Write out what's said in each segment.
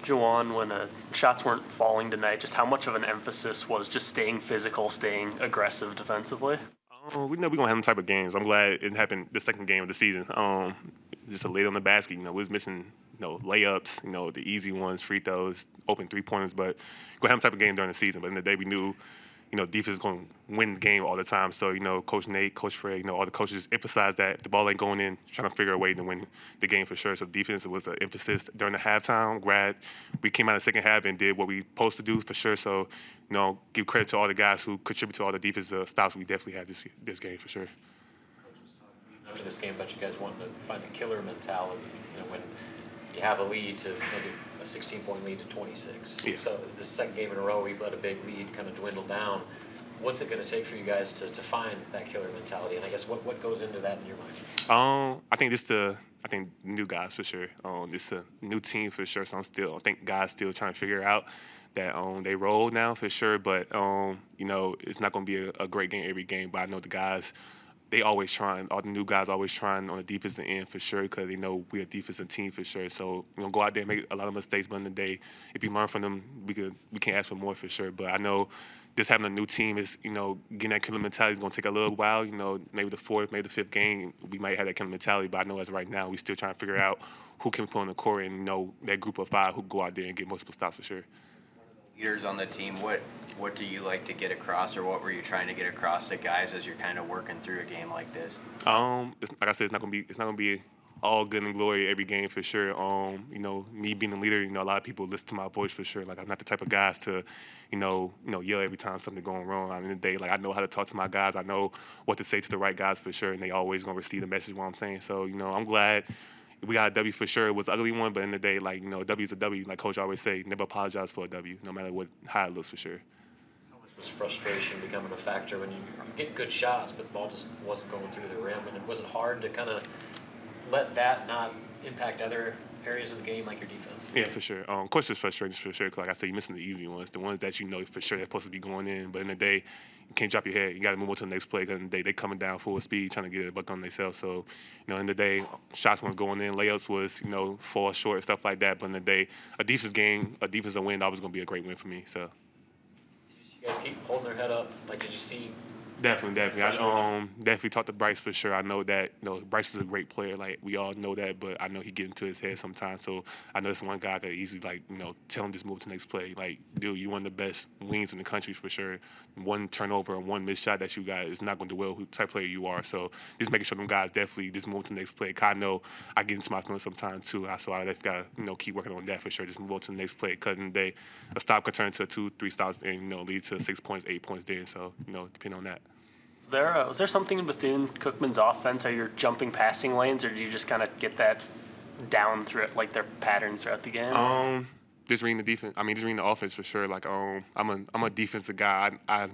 Juwan, when shots weren't falling tonight, just how much of an emphasis was just staying physical, staying aggressive defensively? We know we're gonna have them type of games. I'm glad it happened the second game of the season. Just a late on the basket. We was missing, layups, the easy ones, free throws, open 3-pointers. But go have them type of game during the season. But in the day, we knew, defense is gonna win the game all the time. So Coach Nate, Coach Fred, all the coaches emphasize that if the ball ain't going in, trying to figure a way to win the game for sure. So defense was an emphasis during the halftime. Glad we came out of the second half and did what we supposed to do for sure. So give credit to all the guys who contribute to all the defensive stops we definitely had this game for sure. After this game, but you guys wanted to find a killer mentality. When you have a lead to maybe a 16-point lead to 26. Yeah. So this second game in a row, we've let a big lead kind of dwindle down. What's it going to take for you guys to find that killer mentality? And I guess what goes into that in your mind? I think new guys for sure. This a new team for sure. So I think guys still trying to figure out that they roll now for sure. But it's not going to be a great game every game. But I know the guys. They always trying. All the new guys always trying on the defensive end for sure because they know we're a defensive team for sure. So we're gonna go out there and make a lot of mistakes, but in the day, if you learn from them, we can't ask for more for sure. But I know just having a new team is getting that killer mentality is gonna take a little while. Maybe the fourth, maybe the fifth game, we might have that killer mentality. But I know as of right now, we still trying to figure out who can put on the court and that group of five who go out there and get multiple stops for sure. Leaders on the team, what do you like to get across, or what were you trying to get across to guys as you're kind of working through a game like this? Like I said, it's not gonna be all good and glory every game for sure. Me being the leader, a lot of people listen to my voice for sure. Like I'm not the type of guys to, yell every time something going wrong. In the day, like I know how to talk to my guys. I know what to say to the right guys for sure, and they always gonna receive the message what I'm saying. So I'm glad. We got a W for sure. It was an ugly one, but in the day, W's a W. Like Coach always say, never apologize for a W, no matter how it looks for sure. How much was frustration becoming a factor when you get good shots, but the ball just wasn't going through the rim? And it wasn't hard to kind of let that not impact other areas of the game, like your defense? Yeah, for sure. Of course, it's frustrating for sure. Cause like I said, you're missing the easy ones, the ones that for sure they're supposed to be going in. But in the day, you can't drop your head. You got to move on to the next play. Because in the day, they coming down full speed, trying to get a buck on themselves. So, in the day, shots weren't going in. Layups was, fall short, stuff like that. But in the day, a defensive win, that was going to be a great win for me. So. Did you see guys keep holding their head up? Like, did you see? Definitely. I definitely talked to Bryce for sure. I know that Bryce is a great player. Like we all know that, but I know he get into his head sometimes. So I know it's one guy that easily tell him just move to the next play. Like, dude, you're one of the best wings in the country for sure. One turnover and one missed shot that you got is not going to do well who type of player you are. So just making sure them guys definitely just move to the next play. Cause I know I get into my feelings sometimes too. So I just got to keep working on that for sure. Just move on to the next play. Cause in the day, a stop could turn into 2-3 stops and lead to 6 points, 8 points there. So depending on that. Was there something in Bethune-Cookman's offense? Are you jumping passing lanes, or do you just kind of get that down through like their patterns throughout the game? Just reading the defense. Just reading the offense for sure. Like I'm a defensive guy. I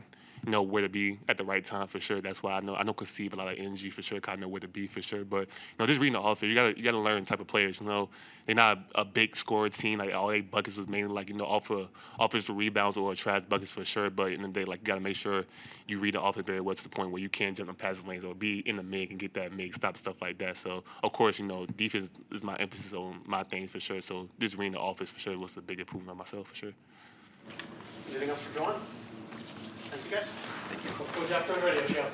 know where to be at the right time for sure. That's why I know conceive a lot of energy for sure. Cause I know where to be for sure. But just reading the offense, you gotta learn the type of players. They're not a big scorer team. Like all 8 buckets was mainly off of offensive rebounds or trash buckets for sure. But in the day, you gotta make sure you read the offense very well to the point where you can jump in passing lanes or be in the MIG and get that MIG stop, stuff like that. So of course, defense is my emphasis on my thing for sure. So just reading the offense for sure was a big improvement on myself for sure. Anything else for Juwan? Thank you, guys. Thank you. Coach, after the radio show.